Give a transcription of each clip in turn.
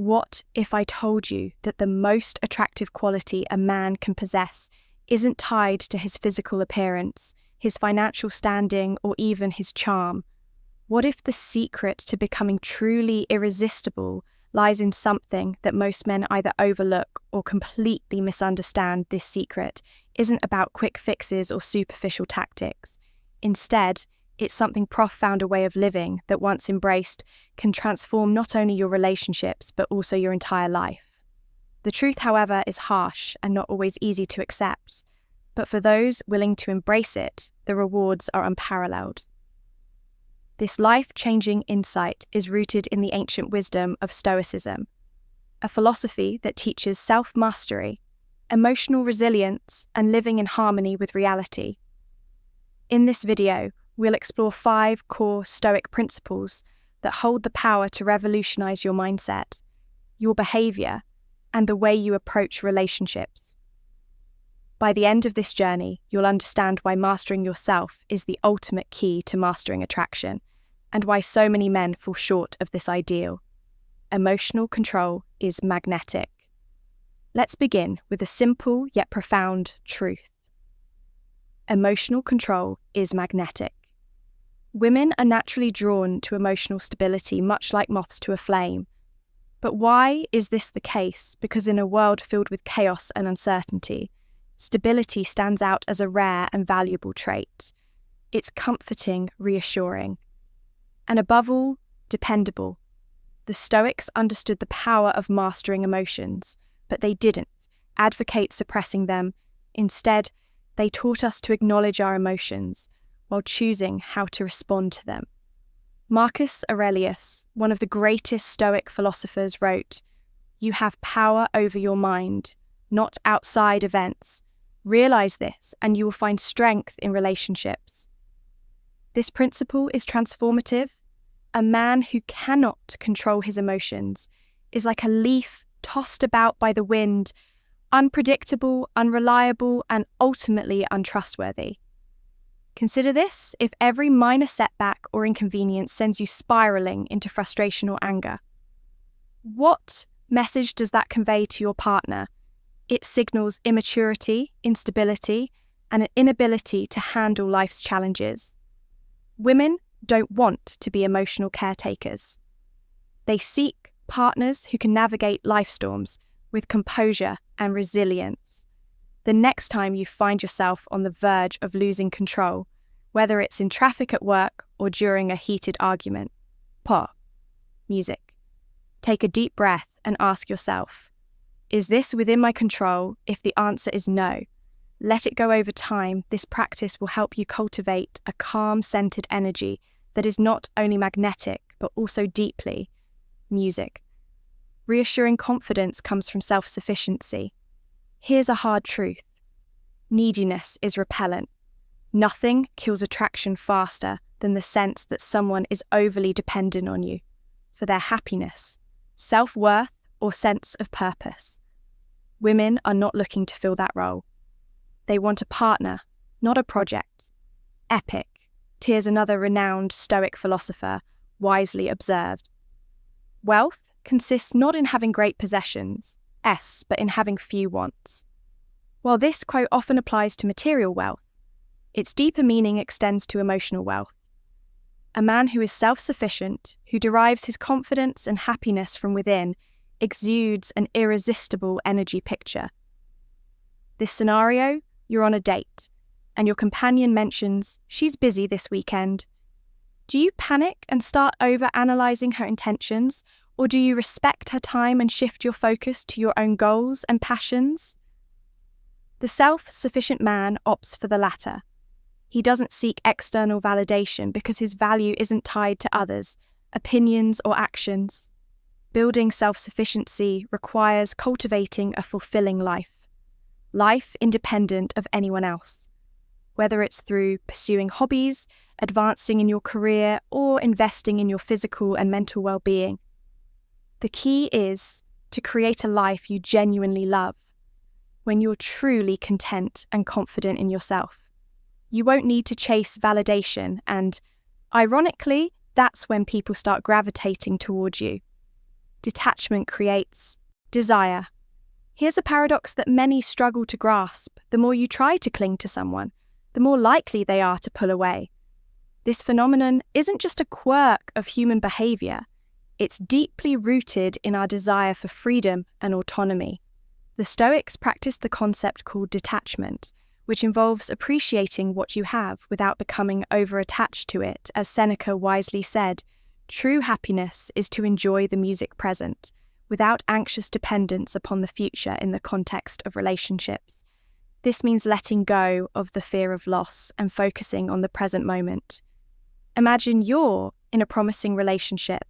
What if I told you that the most attractive quality a man can possess isn't tied to his physical appearance, his financial standing, or even his charm? What if the secret to becoming truly irresistible lies in something that most men either overlook or completely misunderstand? This secret isn't about quick fixes or superficial tactics. Instead, it's something profound, a way of living that, once embraced, can transform not only your relationships but also your entire life. The truth, however, is harsh and not always easy to accept, but for those willing to embrace it, the rewards are unparalleled. This life-changing insight is rooted in the ancient wisdom of Stoicism, a philosophy that teaches self-mastery, emotional resilience, and living in harmony with reality. In this video, we'll explore 5 core Stoic principles that hold the power to revolutionize your mindset, your behavior, and the way you approach relationships. By the end of this journey, you'll understand why mastering yourself is the ultimate key to mastering attraction, and why so many men fall short of this ideal. Emotional control is magnetic. Let's begin with a simple yet profound truth. Emotional control is magnetic. Women are naturally drawn to emotional stability, much like moths to a flame. But why is this the case? Because in a world filled with chaos and uncertainty, stability stands out as a rare and valuable trait. It's comforting, reassuring, and above all, dependable. The Stoics understood the power of mastering emotions, but they didn't advocate suppressing them. Instead, they taught us to acknowledge our emotions while choosing how to respond to them. Marcus Aurelius, one of the greatest Stoic philosophers, wrote, "You have power over your mind, not outside events. Realize this, and you will find strength in relationships." This principle is transformative. A man who cannot control his emotions is like a leaf tossed about by the wind, unpredictable, unreliable, and ultimately untrustworthy. Consider this: if every minor setback or inconvenience sends you spiraling into frustration or anger, what message does that convey to your partner? It signals immaturity, instability, and an inability to handle life's challenges. Women don't want to be emotional caretakers. They seek partners who can navigate life storms with composure and resilience. The next time you find yourself on the verge of losing control, whether it's in traffic at work or during a heated argument, pause, music. Take a deep breath and ask yourself, is this within my control? If the answer is no, let it go. Over time. This practice will help you cultivate a calm, centered energy that is not only magnetic, but also deeply music. Reassuring confidence comes from self-sufficiency. Here's a hard truth. Neediness is repellent. Nothing kills attraction faster than the sense that someone is overly dependent on you for their happiness, self-worth, or sense of purpose. Women are not looking to fill that role. They want a partner, not a project. Epic. Here's another renowned Stoic philosopher wisely observed. Wealth consists not in having great possessions, but in having few wants. While this quote often applies to material wealth, its deeper meaning extends to emotional wealth. A man who is self-sufficient, who derives his confidence and happiness from within, exudes an irresistible energy picture. This scenario, you're on a date, and your companion mentions she's busy this weekend. Do you panic and start over-analysing her intentions, or do you respect her time and shift your focus to your own goals and passions? The self-sufficient man opts for the latter. He doesn't seek external validation because his value isn't tied to others, opinions, or actions. Building self-sufficiency requires cultivating a fulfilling life independent of anyone else. Whether it's through pursuing hobbies, advancing in your career, or investing in your physical and mental well-being. The key is to create a life you genuinely love, when you're truly content and confident in yourself. You won't need to chase validation, and, ironically, that's when people start gravitating towards you. detachment creates desire. Here's a paradox that many struggle to grasp. The more you try to cling to someone, the more likely they are to pull away. This phenomenon isn't just a quirk of human behavior, it's deeply rooted in our desire for freedom and autonomy. The Stoics practiced the concept called detachment, which involves appreciating what you have without becoming over-attached to it. As Seneca wisely said, true happiness is to enjoy the music present, without anxious dependence upon the future in the context of relationships. This means letting go of the fear of loss and focusing on the present moment. Imagine you're in a promising relationship.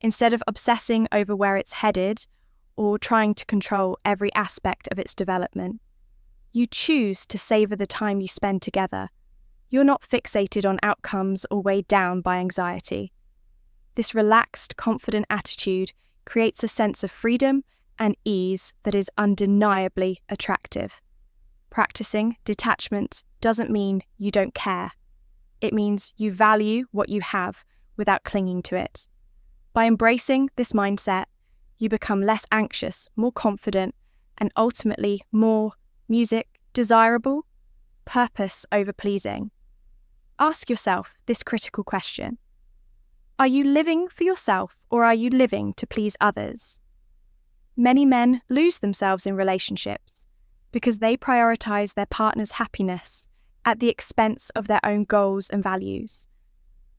Instead of obsessing over where it's headed or trying to control every aspect of its development, you choose to savor the time you spend together. You're not fixated on outcomes or weighed down by anxiety. This relaxed, confident attitude creates a sense of freedom and ease that is undeniably attractive. Practicing detachment doesn't mean you don't care. It means you value what you have without clinging to it. By embracing this mindset, you become less anxious, more confident, and ultimately more desirable, purpose over pleasing. Ask yourself this critical question. Are you living for yourself or are you living to please others? Many men lose themselves in relationships because they prioritize their partner's happiness at the expense of their own goals and values.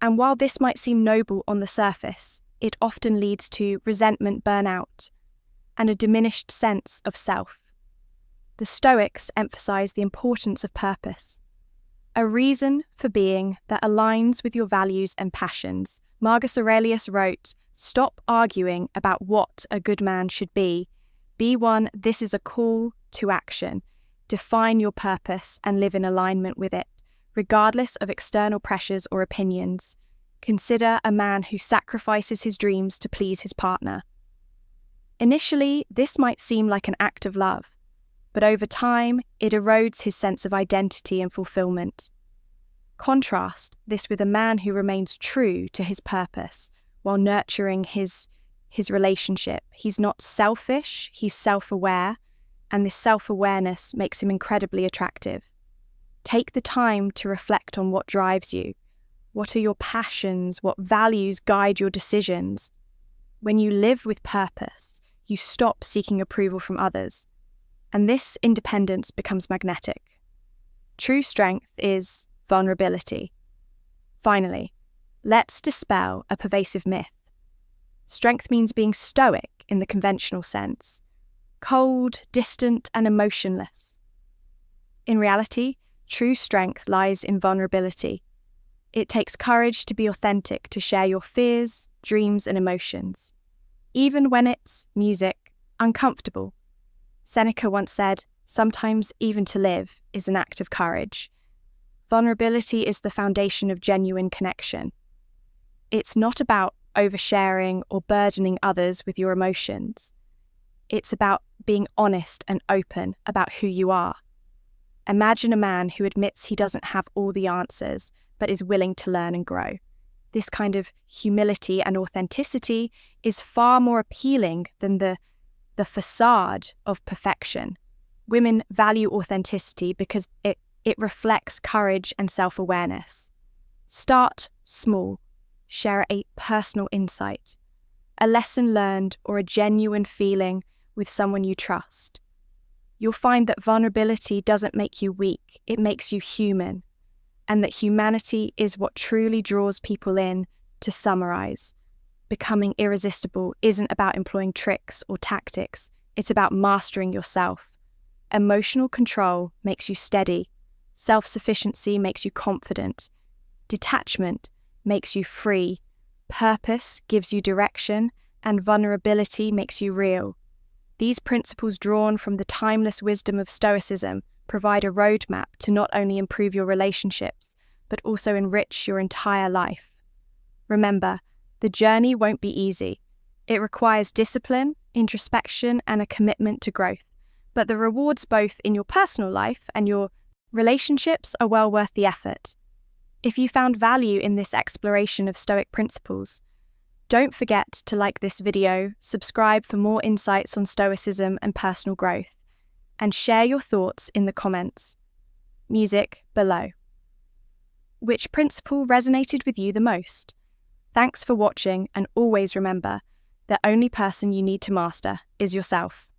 And while this might seem noble on the surface, it often leads to resentment, burnout, and a diminished sense of self. The Stoics emphasize the importance of purpose, a reason for being that aligns with your values and passions. Marcus Aurelius wrote, "Stop arguing about what a good man should be. Be one, this is a call to action. Define your purpose and live in alignment with it, regardless of external pressures or opinions. Consider a man who sacrifices his dreams to please his partner." Initially, this might seem like an act of love, but over time, it erodes his sense of identity and fulfillment. Contrast this with a man who remains true to his purpose while nurturing his relationship. He's not selfish, he's self-aware, and this self-awareness makes him incredibly attractive. Take the time to reflect on what drives you. What are your passions? What values guide your decisions? When you live with purpose, you stop seeking approval from others, and this independence becomes magnetic. True strength is vulnerability. Finally, let's dispel a pervasive myth. Strength means being stoic in the conventional sense, cold, distant, and emotionless. In reality, true strength lies in vulnerability. It takes courage to be authentic, to share your fears, dreams, and emotions, even when it's uncomfortable. Seneca once said, "Sometimes even to live is an act of courage." Vulnerability is the foundation of genuine connection. It's not about oversharing or burdening others with your emotions. It's about being honest and open about who you are. Imagine a man who admits he doesn't have all the answers, but is willing to learn and grow. This kind of humility and authenticity is far more appealing than the facade of perfection. Women value authenticity because it reflects courage and self-awareness. Start small. Share a personal insight, a lesson learned, or a genuine feeling with someone you trust. You'll find that vulnerability doesn't make you weak, it makes you human, and that humanity is what truly draws people in. To summarize, becoming irresistible isn't about employing tricks or tactics, it's about mastering yourself. Emotional control makes you steady, self-sufficiency makes you confident, detachment makes you free, purpose gives you direction, and vulnerability makes you real. These principles, drawn from the timeless wisdom of Stoicism, provide a roadmap to not only improve your relationships, but also enrich your entire life. Remember, the journey won't be easy. It requires discipline, introspection, and a commitment to growth. But the rewards both in your personal life and your relationships are well worth the effort. If you found value in this exploration of Stoic principles, Don't forget to like this video, subscribe for more insights on Stoicism and personal growth, and share your thoughts in the comments. Music below. Which principle resonated with you the most? Thanks for watching, and always remember, the only person you need to master is yourself.